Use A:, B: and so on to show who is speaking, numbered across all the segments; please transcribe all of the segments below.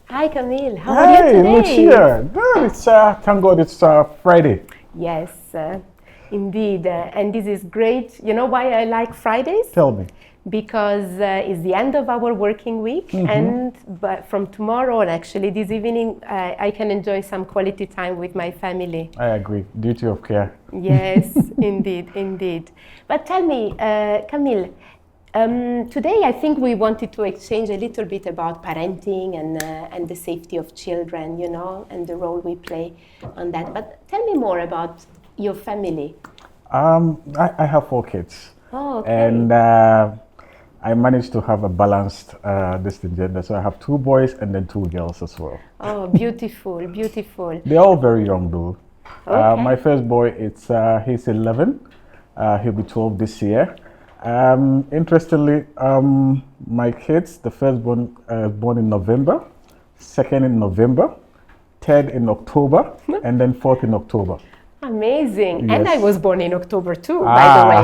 A: Hi Camille, how are you
B: Hey,
A: today?
B: Lucia. Good. It's thank God it's Friday.
A: Yes, indeed, and this is great. You know why I like Fridays?
B: Tell me.
A: Because it's the end of our working week, and but from tomorrow and actually this evening, I can enjoy some quality time with my family.
B: I agree. Duty of care.
A: Yes, indeed, indeed. But tell me, Camille, today I think we wanted to exchange a little bit about parenting and the safety of children, you know, and the role we play on that. But tell me more about your family.
B: I have 4 kids,
A: Oh, okay.
B: and I managed to have a balanced distant gender. So I have 2 boys and then 2 girls as well.
A: Oh, beautiful, beautiful.
B: They're all very young though.
A: Okay.
B: My first boy, he's 11. He'll be 12 this year. Interestingly, my kids, the first born in November, second in November, third in October, and then fourth in October.
A: Amazing. And I
B: Yes.
A: was born in October too, by the way.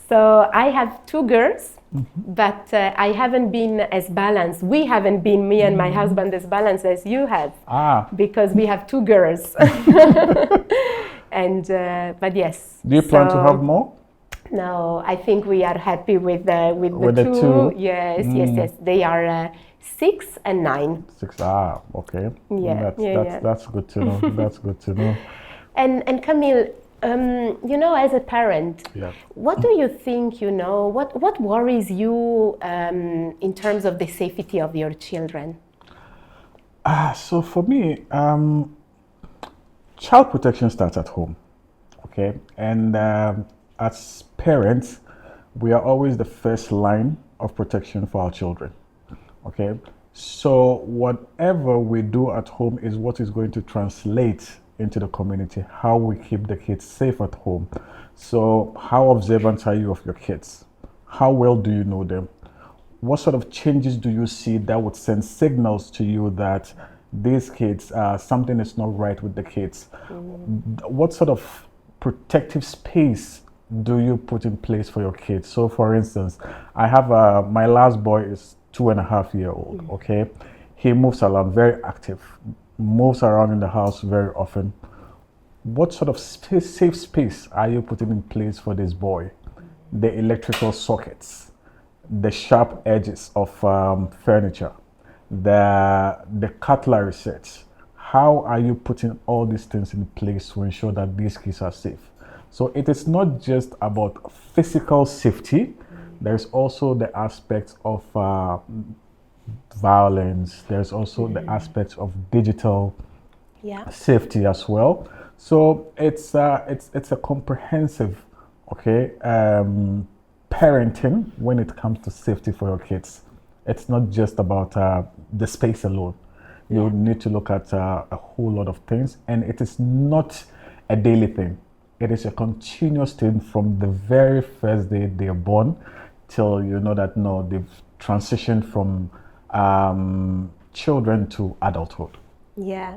A: So I have 2 girls, but I haven't been as balanced. We haven't been, me and my husband, as balanced as you have, because we have 2 girls. And but yes.
B: Do you plan to have more?
A: No, I think we are happy with the
B: With the
A: two.
B: two?
A: Yes, yes. They are 6 and 9.
B: 6. Okay.
A: Yeah,
B: That's good to know. That's good to know.
A: And Camille, you know, as a parent,
B: Yeah.
A: what do you think, you know, what worries you in terms of the safety of your children?
B: So for me, child protection starts at home, okay? And as parents, we are always the first line of protection for our children, okay? So whatever we do at home is what is going to translate into the community, how we keep the kids safe at home. So how observant are you of your kids? How well do you know them? What sort of changes do you see that would send signals to you that these kids, something is not right with the kids? What sort of protective space do you put in place for your kids? So for instance, I have my last boy is 2.5-year-old, okay? He moves around, very active, moves around in the house very often. What sort of safe space are you putting in place for this boy? The electrical sockets, the sharp edges of furniture, the cutlery sets. How are you putting all these things in place to ensure that these kids are safe? So it is not just about physical safety. There's also the aspects of violence. There's also the aspects of digital safety as well. So it's a comprehensive, okay, parenting when it comes to safety for your kids. It's not just about the space alone. You need to look at a whole lot of things, and it is not a daily thing. It is a continuous thing from the very first day they are born till you know that no, they've transitioned from children to adulthood.
A: Yeah.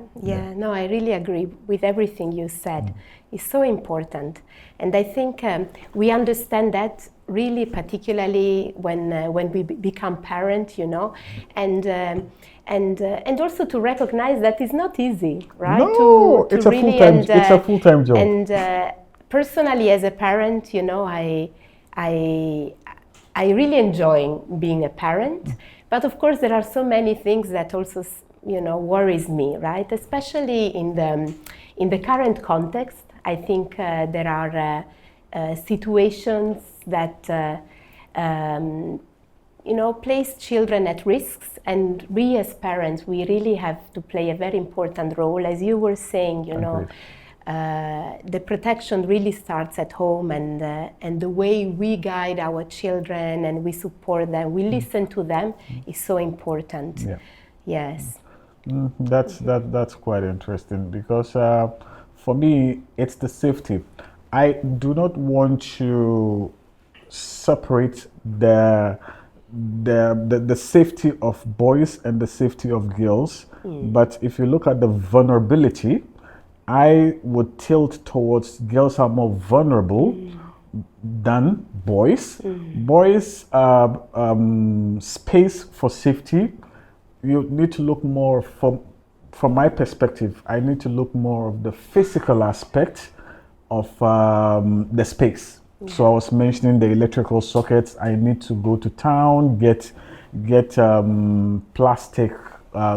A: No, I really agree with everything you said. It's so important, and I think we understand that really, particularly when we become parent, you know, and also to recognize that it's not easy, right?
B: No,
A: to
B: it's a
A: really,
B: full-time. It's a full-time job.
A: And personally, as a parent, you know, I really enjoy being a parent, but of course there are so many things that also, you know, worries me, right? Especially in the current context. I think there are situations that you know, place children at risks, and we as parents, we really have to play a very important role. As you were saying, you know, the protection really starts at home, and the way we guide our children and we support them, we listen to them, is so important.
B: Yeah.
A: Yes.
B: That's quite interesting because for me it's the safety. I do not want to separate the safety of boys and the safety of girls, but if you look at the vulnerability, I would tilt towards girls are more vulnerable than boys. Boys, space for safety. You need to look more from my perspective. I need to look more of the physical aspect of the space. So I was mentioning the electrical sockets. I need to go to town, get plastic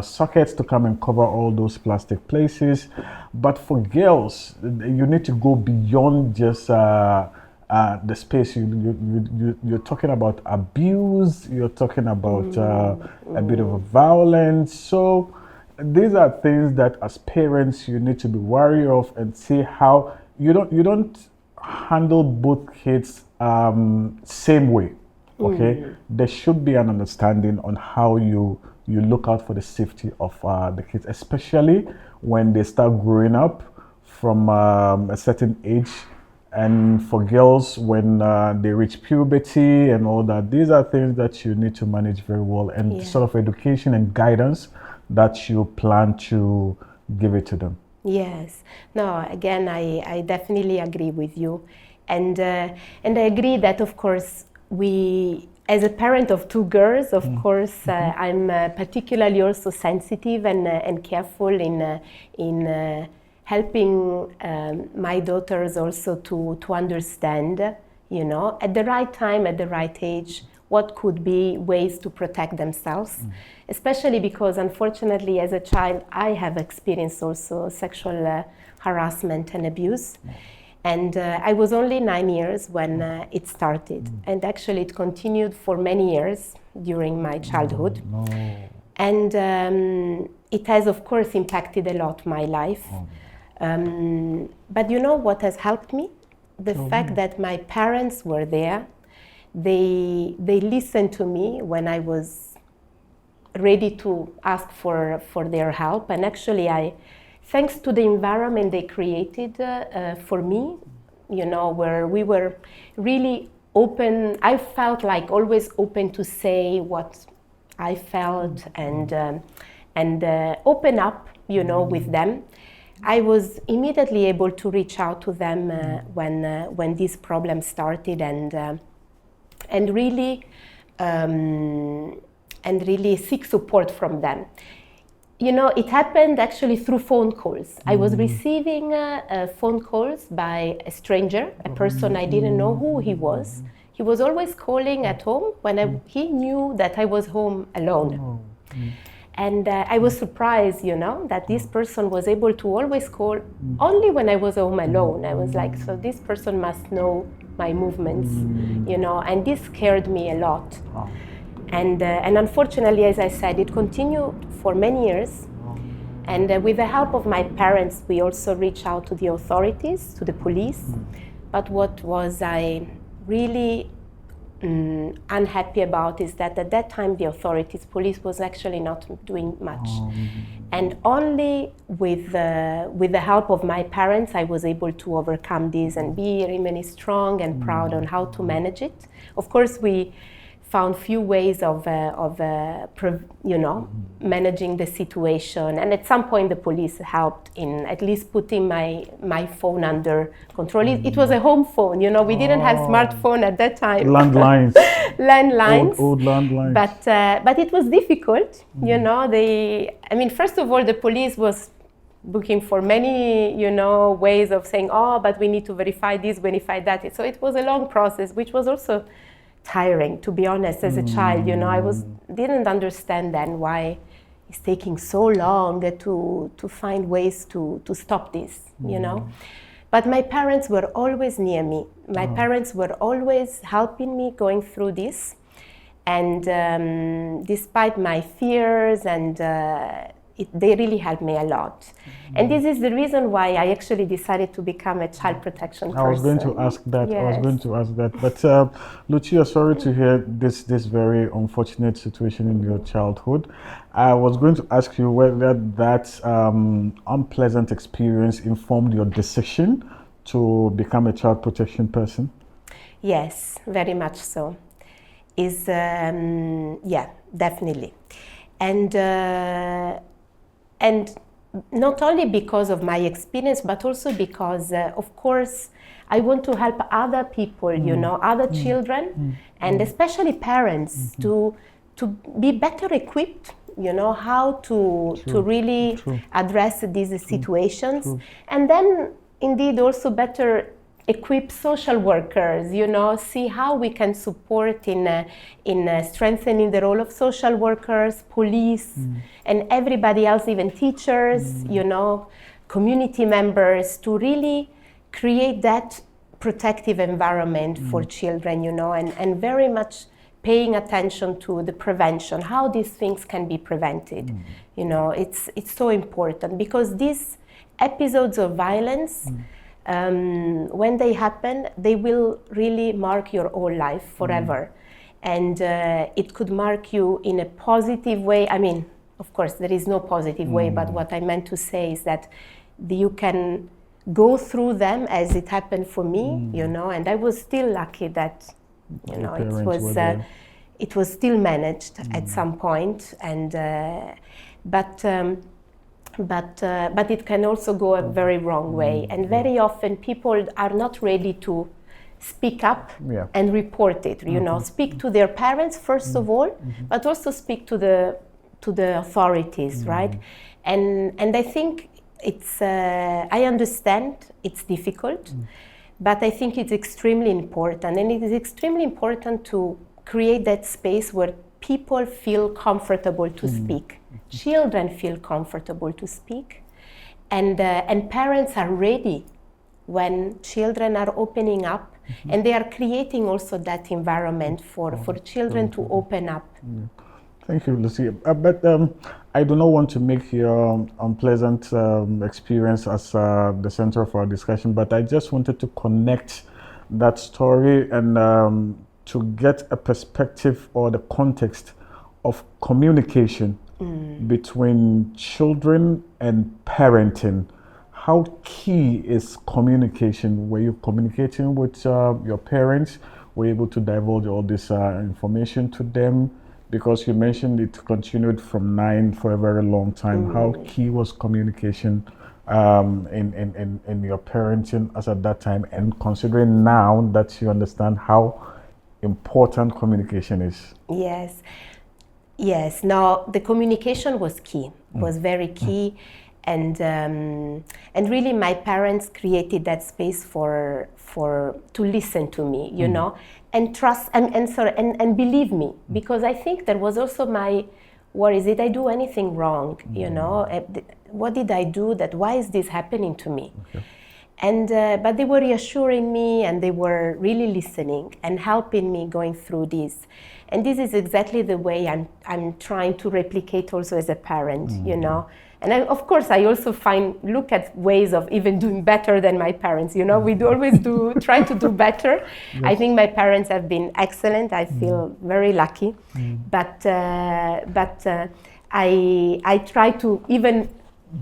B: sockets to come and cover all those plastic places. But for girls, you need to go beyond just the space. You're talking about abuse. You're talking about a bit of a violence. So these are things that as parents you need to be wary of and see how you don't handle both kids same way. Okay, there should be an understanding on how you look out for the safety of the kids, especially when they start growing up from a certain age, and for girls when they reach puberty and all that. These are things that you need to manage very well, and sort of education and guidance that you plan to give it to them.
A: Yes. No, again, I definitely agree with you. And I agree that, of course, we, as a parent of two girls, of course, I'm particularly also sensitive and careful in helping my daughters also to understand, at the right time, at the right age, what could be ways to protect themselves, especially because, unfortunately, as a child, I have experienced also sexual harassment and abuse. And I was only 9 years when it started. And actually, it continued for many years during my childhood. And it has, of course, impacted a lot my life. But you know what has helped me? The fact that my parents were there. They listened to me when I was ready to ask for their help. And actually, thanks to the environment they created for me, where we were really open, I felt like always open to say what I felt and open up, with them. I was immediately able to reach out to them when this problem started and really seek support from them. It happened actually through phone calls. I was receiving phone calls by a stranger, a person I didn't know who he was. He was always calling at home when he knew that I was home alone. And I was surprised, that this person was able to always call only when I was home alone. I was like, so this person must know my movements, and this scared me a lot. And unfortunately, as I said, it continued for many years. And with the help of my parents, we also reached out to the authorities, to the police. But what was I really unhappy about is that at that time the authorities, police was actually not doing much. And only with the help of my parents, I was able to overcome this and be really strong and proud on how to manage it. Of course, we found few ways of managing the situation, and at some point the police helped in at least putting my phone under control. It was a home phone, we didn't have smartphone at that time.
B: Landlines.
A: Landlines.
B: Old landlines.
A: But it was difficult, first of all, the police was looking for many, ways of saying, but we need to verify this, verify that. So it was a long process, which was also tiring, to be honest. As a child, I didn't understand then why it's taking so long to find ways to stop this, But my parents were always near me. My parents were always helping me going through this, and despite my fears and they really helped me a lot. And this is the reason why I actually decided to become a child protection person.
B: I was going to ask that.
A: Yes.
B: But Lucia, sorry to hear this very unfortunate situation in your childhood. I was going to ask you whether that unpleasant experience informed your decision to become a child protection person.
A: Yes, very much so. Definitely. And not only because of my experience, but also because, of course, I want to help other people, you know, other children, and especially parents to be better equipped, you know, how to really address these situations, and then indeed also better equip social workers, you know, see how we can support in strengthening the role of social workers, police, and everybody else, even teachers, you know, community members, to really create that protective environment for children, you know, and very much paying attention to the prevention, how these things can be prevented. You know, it's so important, because these episodes of violence, when they happen, they will really mark your whole life forever. And it could mark you in a positive way. I mean, of course, there is no positive way, but what I meant to say is that you can go through them as it happened for me, you know, and I was still lucky that, you know, it was still managed at some point, and but it can also go a very wrong way, and very often people are not ready to speak up and report it, you know, speak to their parents first of all, but also speak to the authorities, right? And I think it's I understand it's difficult, but I think it's extremely important, and it is extremely important to create that space where people feel comfortable to speak, children feel comfortable to speak, and parents are ready when children are opening up, and they are creating also that environment for children to open up.
B: Thank you, Lucy. But I do not want to make your unpleasant experience as the center of our discussion, but I just wanted to connect that story and to get a perspective or the context of communication between children and parenting. How key is communication? Were you communicating with your parents? Were you able to divulge all this information to them? Because you mentioned it continued from 9 for a very long time. How key was communication in your parenting as at that time, and considering now that you understand how important communication is?
A: Yes. Now, the communication was key, was very key, and really my parents created that space for to listen to me, you know, and trust and believe me, because I think there was also my worries: did I do anything wrong? You know, what did I do? Why is this happening to me? And but they were reassuring me, and they were really listening and helping me going through this. And this is exactly the way I'm trying to replicate also as a parent, you know. And of course, I also look at ways of even doing better than my parents. You know, we always try to do better. Yes. I think my parents have been excellent. I feel very lucky. But I try to even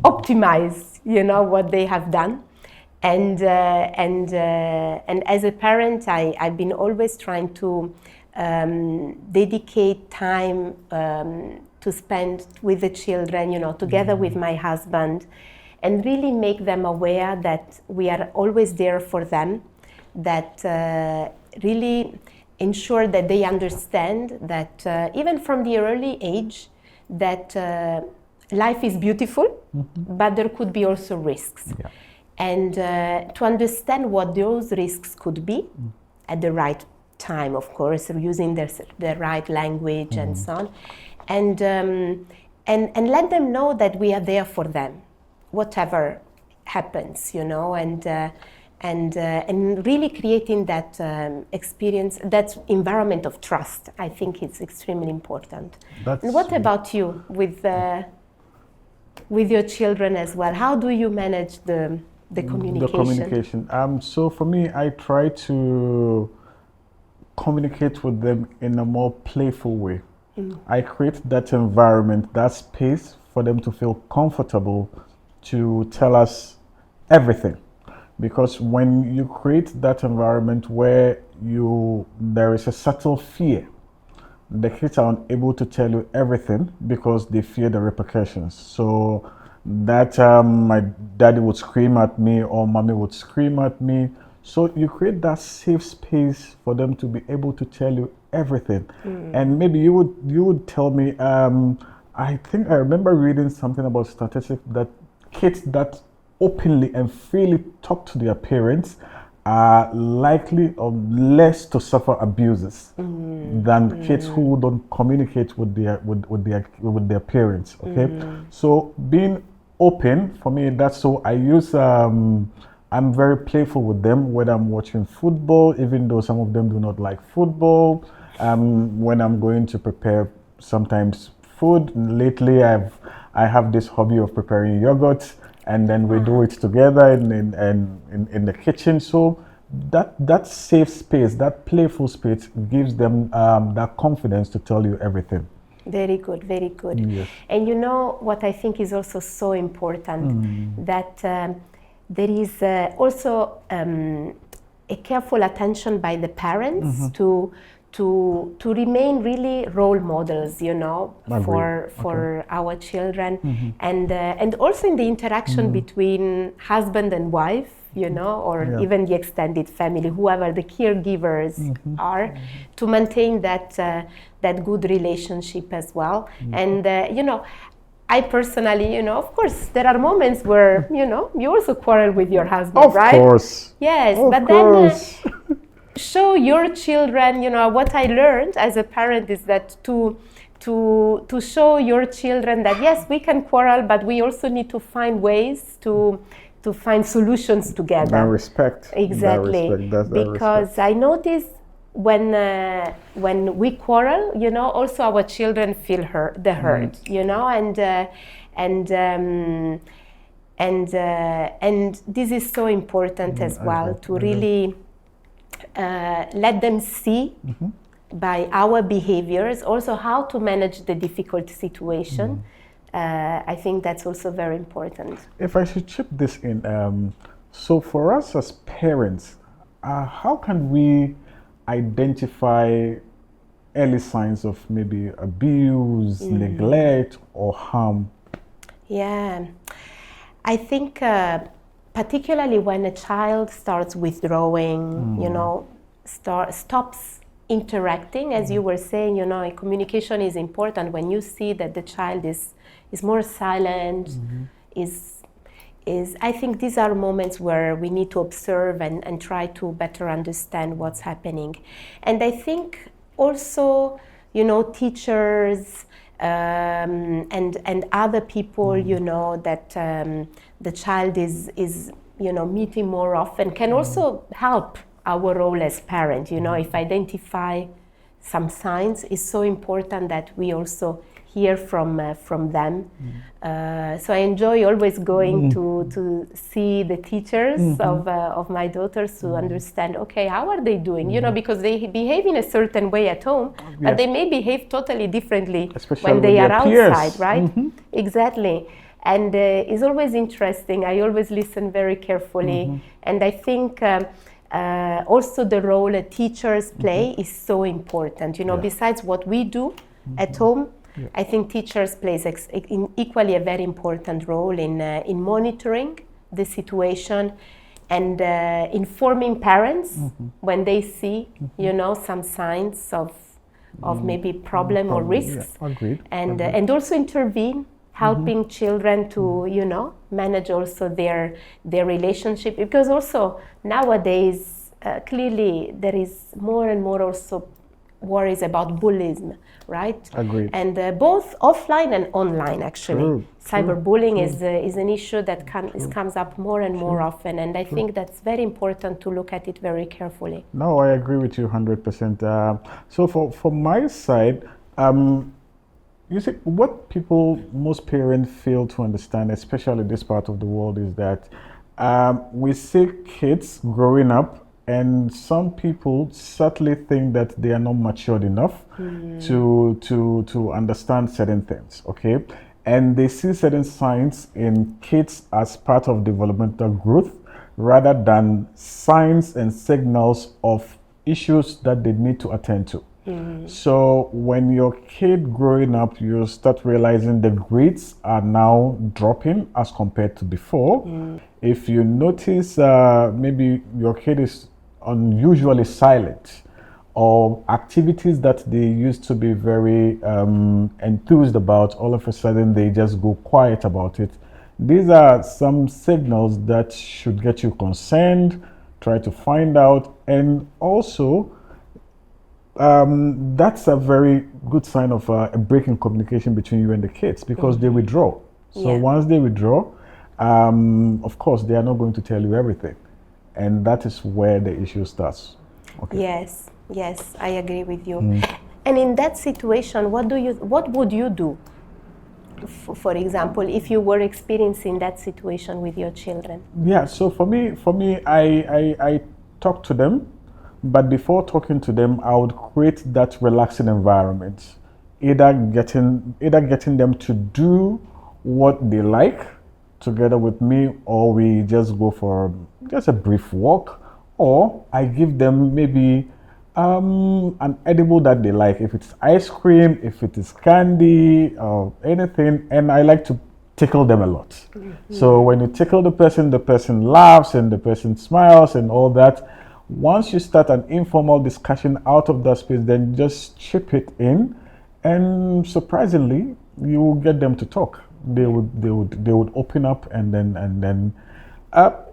A: optimize, you know, what they have done. And as a parent, I've been always trying to dedicate time to spend with the children, you know, together with my husband, and really make them aware that we are always there for them, that really ensure that they understand that even from the early age, that life is beautiful, but there could be also risks. And to understand what those risks could be at the right time, of course, using the right language and so on. And let them know that we are there for them, whatever happens, you know, and really creating that experience, that environment of trust. I think it's extremely important. And what about you with your children as well? How do you manage the communication?
B: The communication. So for me, I try to communicate with them in a more playful way. I create that environment, that space for them to feel comfortable to tell us everything. Because when you create that environment where there is a subtle fear, the kids are unable to tell you everything because they fear the repercussions. So that my daddy would scream at me or mommy would scream at me. So you create that safe space for them to be able to tell you everything. And maybe you would tell me, I think I remember reading something about statistics that kids that openly and freely talk to their parents are likely or less to suffer abuses than kids who don't communicate with their parents. Okay, so being open for me, that's so I use I'm very playful with them when I'm watching football, even though some of them do not like football. When I'm going to prepare sometimes food. Lately, I have this hobby of preparing yogurt, and then we do it together in the kitchen. So that safe space, that playful space, gives them that confidence to tell you everything.
A: Very good, very good.
B: Yes.
A: And you know what I think is also so important, that there is also a careful attention by the parents to remain really role models, you know, for our children, and also in the interaction between husband and wife, you know, or even the extended family, whoever the caregivers are, to maintain that that good relationship as well. And you know, I personally, you know, of course, there are moments where, you know, you also quarrel with your husband, right?
B: Of course.
A: Yes,
B: Of
A: but
B: course.
A: then show your children, you know, what I learned as a parent is that to show your children that yes, we can quarrel, but we also need to find ways to find solutions together.
B: And respect.
A: Exactly.
B: That respect. That's that
A: Because
B: respect.
A: I notice when we quarrel, you know, also our children feel the hurt, you know, and this is so important as well, to really let them see by our behaviors also how to manage the difficult situation. I think that's also very important.
B: If I should chip this in, so for us as parents, how can we identify early signs of maybe abuse, neglect, or harm?
A: Yeah, I think particularly when a child starts withdrawing, you know, stops interacting, as you were saying, you know, communication is important. When you see that the child is more silent, I think these are moments where we need to observe and try to better understand what's happening. And I think also, you know, teachers and other people, you know, that the child is you know, meeting more often can also help our role as parent. You know, if identify some signs, it's so important that we also hear from them. So I enjoy always going to see the teachers of my daughters to understand, okay, how are they doing? You know, because they behave in a certain way at home, but they may behave totally differently
B: Especially
A: when they
B: with
A: are
B: their
A: outside,
B: peers.
A: right? Exactly. And it's always interesting. I always listen very carefully. And I think also the role teachers play is so important. You know, besides what we do at home, I think teachers plays equally a very important role in monitoring the situation and informing parents when they see, you know, some signs of maybe problem or risks.
B: Yeah, agreed.
A: And also intervene, helping children to, you know, manage also their relationship, because also nowadays clearly there is more and more also worries about bullying, right?
B: Agreed.
A: And both offline and online, actually.
B: True.
A: Cyberbullying is an issue that comes up more and more often, and I think that's very important to look at it very carefully.
B: No, I agree with you 100%. So for my side, you see, what most parents fail to understand, especially this part of the world, is that we see kids growing up, and some people certainly think that they are not matured enough to understand certain things, okay? And they see certain signs in kids as part of developmental growth rather than signs and signals of issues that they need to attend to. So when your kid growing up, you start realizing the grades are now dropping as compared to before. If you notice maybe your kid is unusually silent, or activities that they used to be very enthused about, all of a sudden they just go quiet about it. These are some signals that should get you concerned, try to find out, and also that's a very good sign of a break in communication between you and the kids, because they withdraw. So once they withdraw, of course, they are not going to tell you everything. And that is where the issue starts. Okay.
A: Yes, I agree with you. And in that situation, what would you do? For example, if you were experiencing that situation with your children?
B: Yeah, so for me, I talk to them, but before talking to them, I would create that relaxing environment, either getting them to do what they like together with me, or we just go for just a brief walk, or I give them maybe an edible that they like, if it's ice cream, if it is candy or anything, and I like to tickle them a lot. So when you tickle the person laughs and the person smiles and all that. Once you start an informal discussion out of that space, then just chip it in, and surprisingly, you will get them to talk. They would open up, and then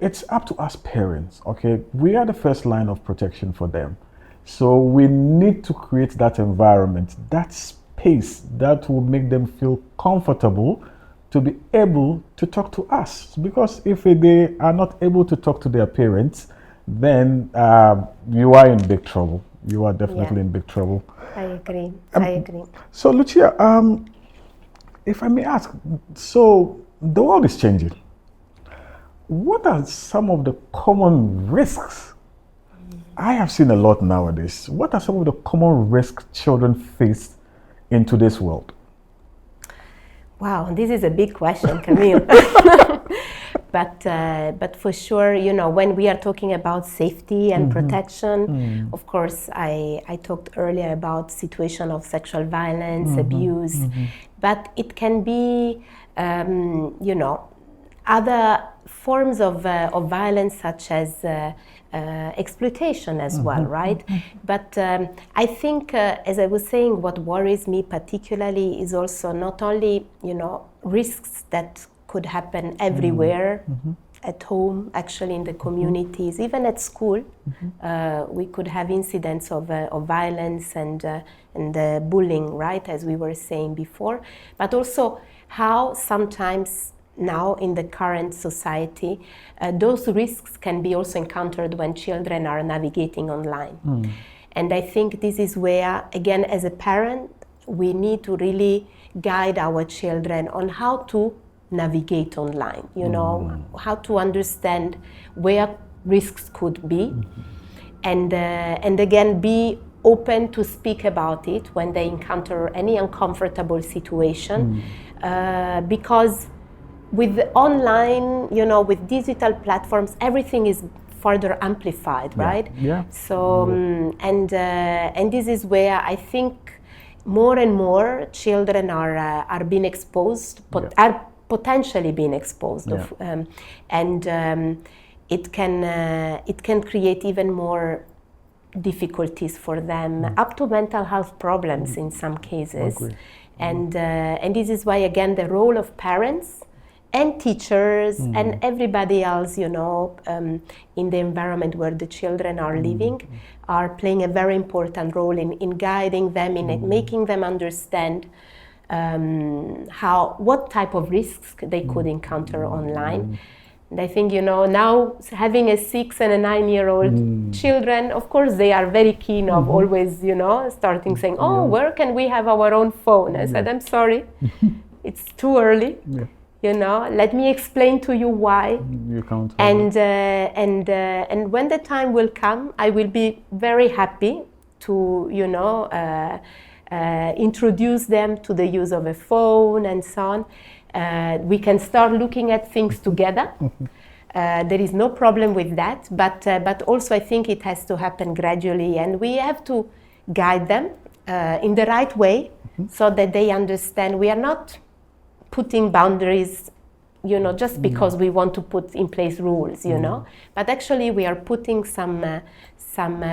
B: it's up to us parents. Okay, we are the first line of protection for them. So we need to create that environment, that space that will make them feel comfortable to be able to talk to us. Because if they are not able to talk to their parents, then you are in big trouble. You are definitely in big trouble.
A: I agree. I agree.
B: So Lucia, if I may ask, so the world is changing. What are some of the common risks? I have seen a lot nowadays. What are some of the common risks children face in today's world?
A: Wow, this is a big question, Camille. But for sure, you know, when we are talking about safety and protection, of course, I talked earlier about situation of sexual violence, abuse, but it can be, you know, other forms of violence, such as exploitation as well, right? But I think, as I was saying, what worries me particularly is also not only, you know, risks that could happen everywhere, at home, actually in the communities, even at school. We could have incidents of violence and bullying, right, as we were saying before, but also how sometimes now in the current society, those risks can be also encountered when children are navigating online. And I think this is where, again, as a parent, we need to really guide our children on how to navigate online, you know, how to understand where risks could be, and again, be open to speak about it when they encounter any uncomfortable situation, because with online, you know, with digital platforms, everything is further amplified, right? So, and this is where I think more and more children are being exposed, are potentially being exposed, and it can create even more difficulties for them, up to mental health problems in some cases. And this is why, again, the role of parents and teachers and everybody else, you know, in the environment where the children are living, are playing a very important role in guiding them, in making them understand what type of risks they could encounter online. And I think, you know, now having a 6 and a 9-year-old children, of course, they are very keen of always, you know, starting saying, oh, where can we have our own phone? I said, I'm sorry, it's too early. You know, let me explain to you why.
B: You can't.
A: And when the time will come, I will be very happy to, you know, introduce them to the use of a phone and so on. We can start looking at things together. There is no problem with that, but also I think it has to happen gradually, and we have to guide them in the right way, so that they understand we are not putting boundaries, just because we want to put in place rules, but actually we are putting some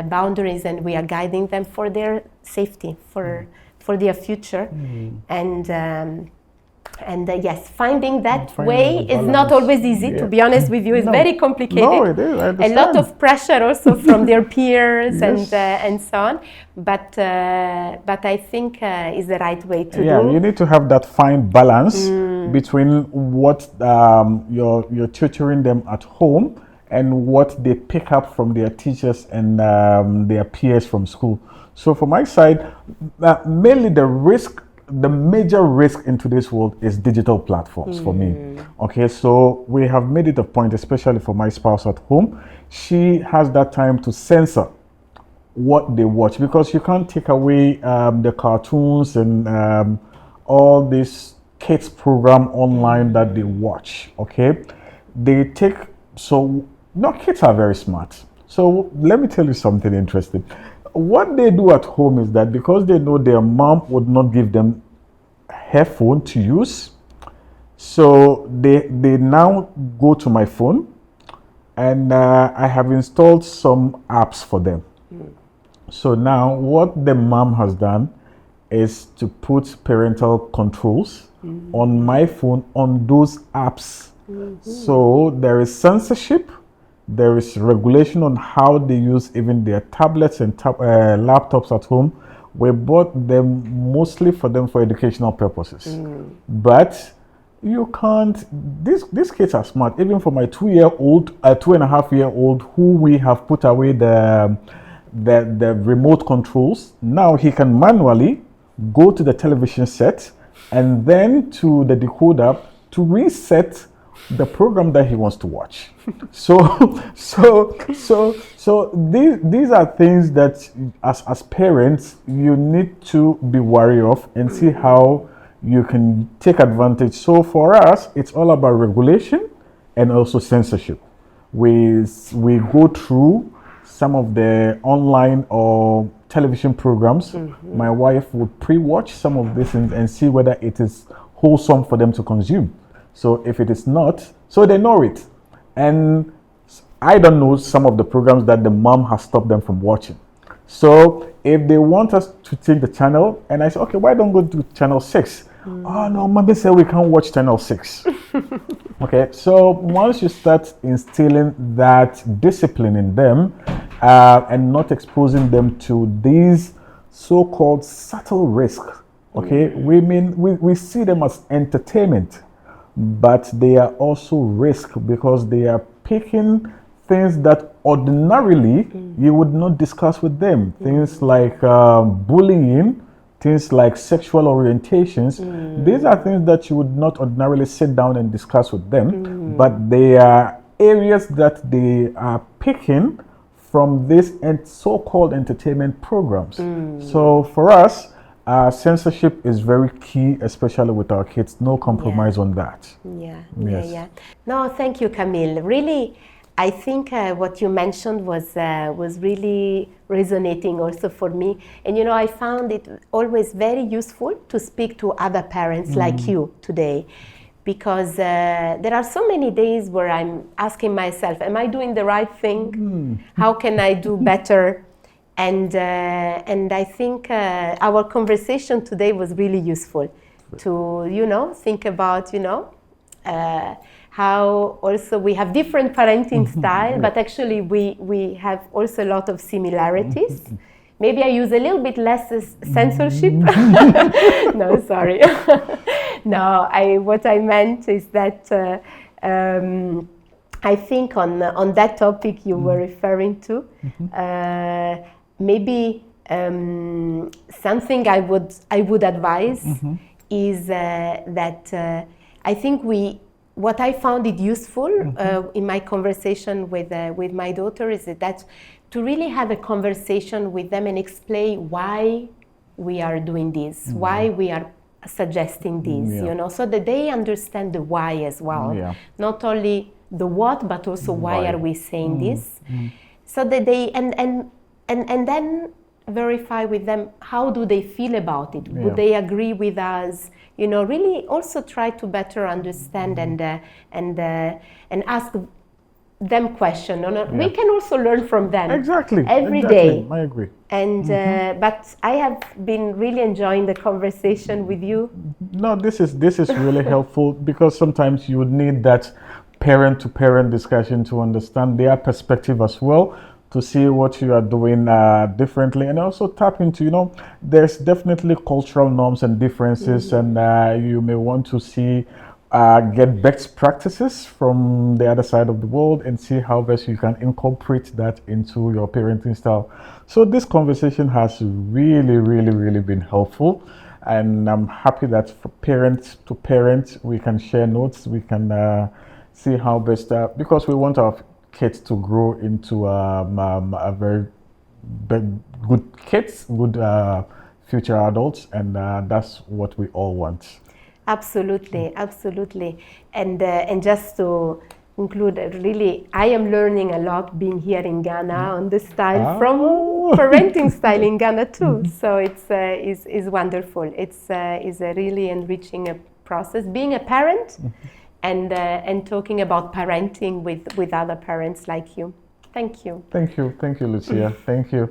A: boundaries, and we are guiding them for their safety, for their future, and yes, finding that way is not always easy. To be honest with you, it's very complicated.
B: No, it is. I understand.
A: A lot of pressure also from their peers and so on. But I think is the right way to do.
B: Yeah, you need to have that fine balance between what you're tutoring them at home and what they pick up from their teachers and their peers from school. So for my side, mainly the major risk in today's world is digital platforms for me. Okay, so we have made it a point, especially for my spouse at home. She has that time to censor what they watch, because you can't take away the cartoons and all this kids program online that they watch. Okay, kids are very smart. So let me tell you something interesting. What they do at home is that because they know their mom would not give them headphone to use, so they now go to my phone, and I have installed some apps for them. So now what the mom has done is to put parental controls on my phone on those apps. So there is censorship. There is regulation on how they use even their tablets and laptops at home. We bought them mostly for educational purposes. But you can't, these kids are smart. Even for my 2.5-year-old, who we have put away the remote controls, now he can manually go to the television set and then to the decoder to reset the program that he wants to watch. So these are things that as parents you need to be wary of and see how you can take advantage. So for us, it's all about regulation and also censorship. We go through some of the online or television programs. My wife would pre-watch some of this and see whether it is wholesome for them to consume. So if it is not, so they know it. And I don't know some of the programs that the mom has stopped them from watching. So if they want us to change the channel, and I say, okay, why don't we go to channel 6? Oh no, mommy said we can't watch channel 6. Okay, so once you start instilling that discipline in them and not exposing them to these so-called subtle risks, okay, we see them as entertainment. But they are also risk, because they are picking things that ordinarily you would not discuss with them. Things like bullying, things like sexual orientations. These are things that you would not ordinarily sit down and discuss with them, but they are areas that they are picking from these so-called entertainment programs. So for us, censorship is very key, especially with our kids. No compromise on that.
A: Yeah. No, thank you, Camille. Really, I think what you mentioned was really resonating also for me. And I found it always very useful to speak to other parents like you today, because there are so many days where I'm asking myself, am I doing the right thing? How can I do better? And I think our conversation today was really useful to think about how also we have different parenting style, but actually we have also a lot of similarities. Maybe I use a little bit less censorship. No, sorry. No, what I meant is that I think on that topic you were referring to, maybe something I would advise is that I think what I found it useful in my conversation with my daughter is that to really have a conversation with them and explain why we are doing this, why we are suggesting this, so that they understand the why as well, not only the what, but also why are we saying this, so that they and then verify with them how do they feel about it.
B: Yeah.
A: Would they agree with us? You know, really also try to better understand and ask them question. We can also learn from them every day.
B: I agree.
A: And but I have been really enjoying the conversation with you.
B: No, this is really helpful, because sometimes you would need that parent-to-parent discussion to understand their perspective as well, to see what you are doing differently, and also tap into, there's definitely cultural norms and differences, and you may want to see get best practices from the other side of the world and see how best you can incorporate that into your parenting style. So this conversation has really, really, really been helpful. And I'm happy that for parent to parent, we can share notes, we can see how best, because we want our kids to grow into a very good kids, good future adults, and that's what we all want.
A: Absolutely, absolutely. And just to conclude, really, I am learning a lot being here in Ghana on the style from parenting style in Ghana too. So it's wonderful. It's a really enriching process being a parent and talking about parenting with other parents like you. Thank you.
B: Thank you, Lucia. Thank you.